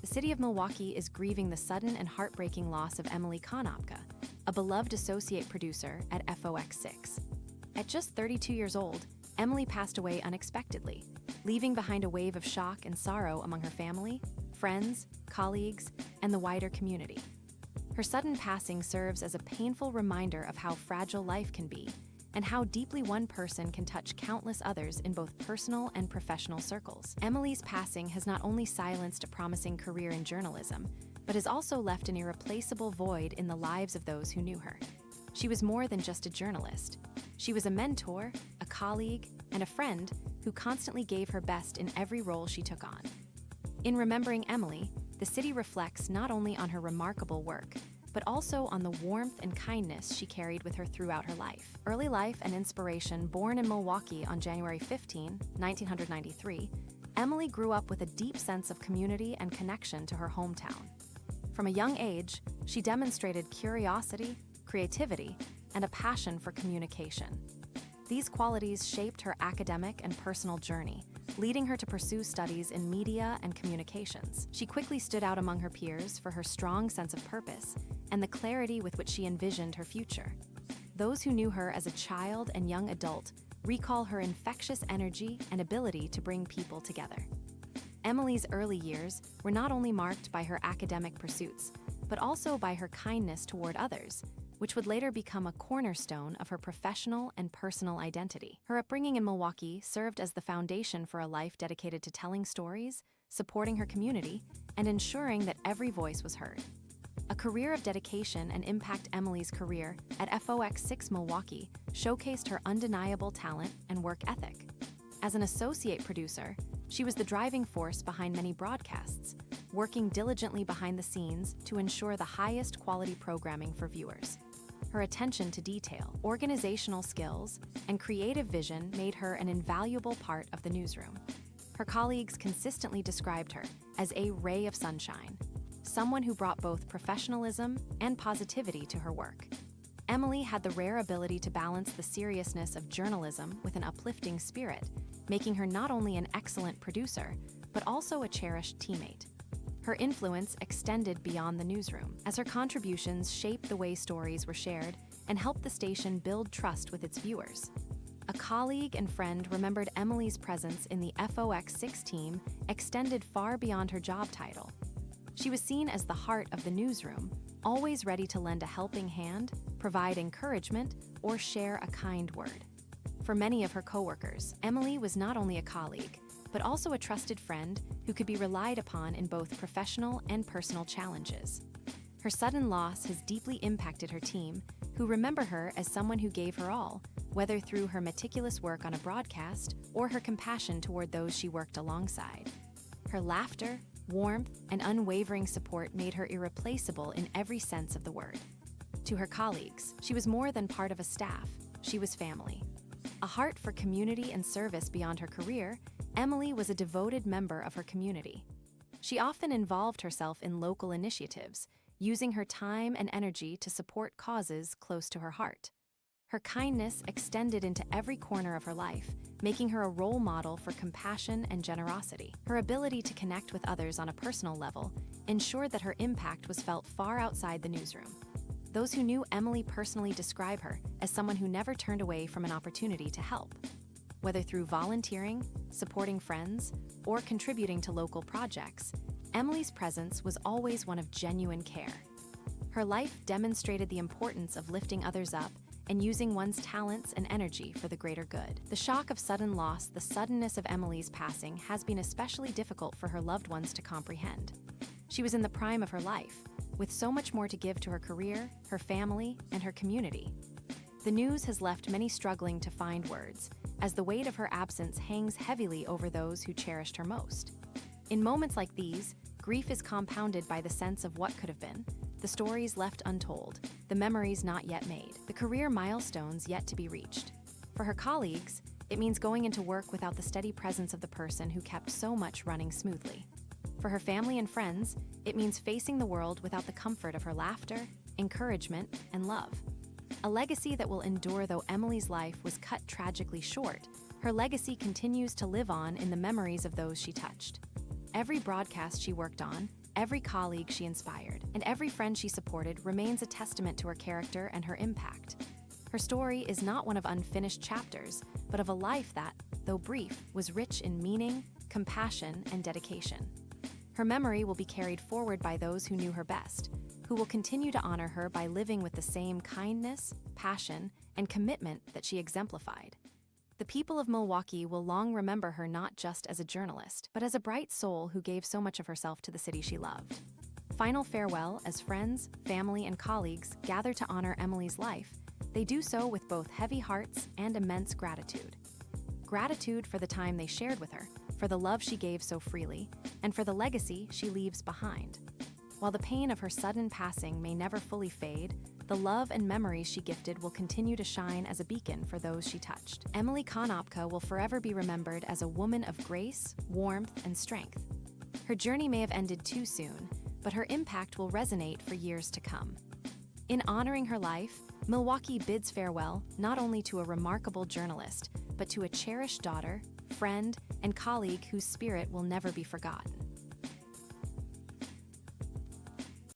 city of Milwaukee is grieving the sudden and heartbreaking loss of Emily Konopka, a beloved associate producer at FOX6. At just 32 years old, Emily passed away unexpectedly, leaving behind a wave of shock and sorrow among her family, friends, colleagues, and the wider community. Her sudden passing serves as a painful reminder of how fragile life can be and how deeply one person can touch countless others in both personal and professional circles. Emily's passing has not only silenced a promising career in journalism, but has also left an irreplaceable void in the lives of those who knew her. She was more than just a journalist. She was a mentor, a colleague, and a friend who constantly gave her best in every role she took on. In remembering Emily, the city reflects not only on her remarkable work, but also on the warmth and kindness she carried with her throughout her life. Early life and inspiration. Born in Milwaukee on January 15, 1993, Emily grew up with a deep sense of community and connection to her hometown. From a young age, she demonstrated curiosity, creativity, and a passion for communication. These qualities shaped her academic and personal journey, leading her to pursue studies in media and communications. She quickly stood out among her peers for her strong sense of purpose and the clarity with which she envisioned her future. Those who knew her as a child and young adult recall her infectious energy and ability to bring people together. Emily's early years were not only marked by her academic pursuits, but also by her kindness toward others, which would later become a cornerstone of her professional and personal identity. Her upbringing in Milwaukee served as the foundation for a life dedicated to telling stories, supporting her community, and ensuring that every voice was heard. A career of dedication and impact. Emily's career at FOX6 Milwaukee showcased her undeniable talent and work ethic. As an associate producer, she was the driving force behind many broadcasts, working diligently behind the scenes to ensure the highest quality programming for viewers. Her attention to detail, organizational skills, and creative vision made her an invaluable part of the newsroom. Her colleagues consistently described her as a ray of sunshine, someone who brought both professionalism and positivity to her work. Emily had the rare ability to balance the seriousness of journalism with an uplifting spirit, making her not only an excellent producer, but also a cherished teammate. Her influence extended beyond the newsroom, as her contributions shaped the way stories were shared and helped the station build trust with its viewers. A colleague and friend remembered Emily's presence in the FOX6 team extended far beyond her job title. She was seen as the heart of the newsroom, always ready to lend a helping hand, provide encouragement, or share a kind word. For many of her coworkers, Emily was not only a colleague, but also a trusted friend who could be relied upon in both professional and personal challenges. Her sudden loss has deeply impacted her team, who remember her as someone who gave her all, whether through her meticulous work on a broadcast or her compassion toward those she worked alongside. Her laughter, warmth, and unwavering support made her irreplaceable in every sense of the word. To her colleagues, she was more than part of a staff, she was family. A heart for community and service beyond her career, Emily was a devoted member of her community. She often involved herself in local initiatives, using her time and energy to support causes close to her heart. Her kindness extended into every corner of her life, making her a role model for compassion and generosity. Her ability to connect with others on a personal level ensured that her impact was felt far outside the newsroom. Those who knew Emily personally describe her as someone who never turned away from an opportunity to help. Whether through volunteering, supporting friends, or contributing to local projects, Emily's presence was always one of genuine care. Her life demonstrated the importance of lifting others up and using one's talents and energy for the greater good. The shock of sudden loss. The suddenness of Emily's passing has been especially difficult for her loved ones to comprehend. She was in the prime of her life, with so much more to give to her career, her family, and her community. The news has left many struggling to find words, as the weight of her absence hangs heavily over those who cherished her most. In moments like these, grief is compounded by the sense of what could have been, the stories left untold, the memories not yet made, the career milestones yet to be reached. For her colleagues, it means going into work without the steady presence of the person who kept so much running smoothly. For her family and friends, it means facing the world without the comfort of her laughter, encouragement, and love. A legacy that will endure. Though Emily's life was cut tragically short, her legacy continues to live on in the memories of those she touched. Every broadcast she worked on, Every colleague she inspired and every friend she supported remains a testament to her character and her impact. Her story is not one of unfinished chapters, but of a life that, though brief, was rich in meaning, compassion, and dedication. Her memory will be carried forward by those who knew her best, who will continue to honor her by living with the same kindness, passion, and commitment that she exemplified. The people of Milwaukee will long remember her not just as a journalist, but as a bright soul who gave so much of herself to the city she loved. Final farewell as friends, family, and colleagues gather to honor Emily's life. They do so with both heavy hearts and immense gratitude. Gratitude for the time they shared with her, for the love she gave so freely, and for the legacy she leaves behind. While the pain of her sudden passing may never fully fade, the love and memories she gifted will continue to shine as a beacon for those she touched. Emily Konopka will forever be remembered as a woman of grace, warmth, and strength. Her journey may have ended too soon, but her impact will resonate for years to come. In honoring her life, Milwaukee bids farewell not only to a remarkable journalist, but to a cherished daughter, friend, and colleague whose spirit will never be forgotten.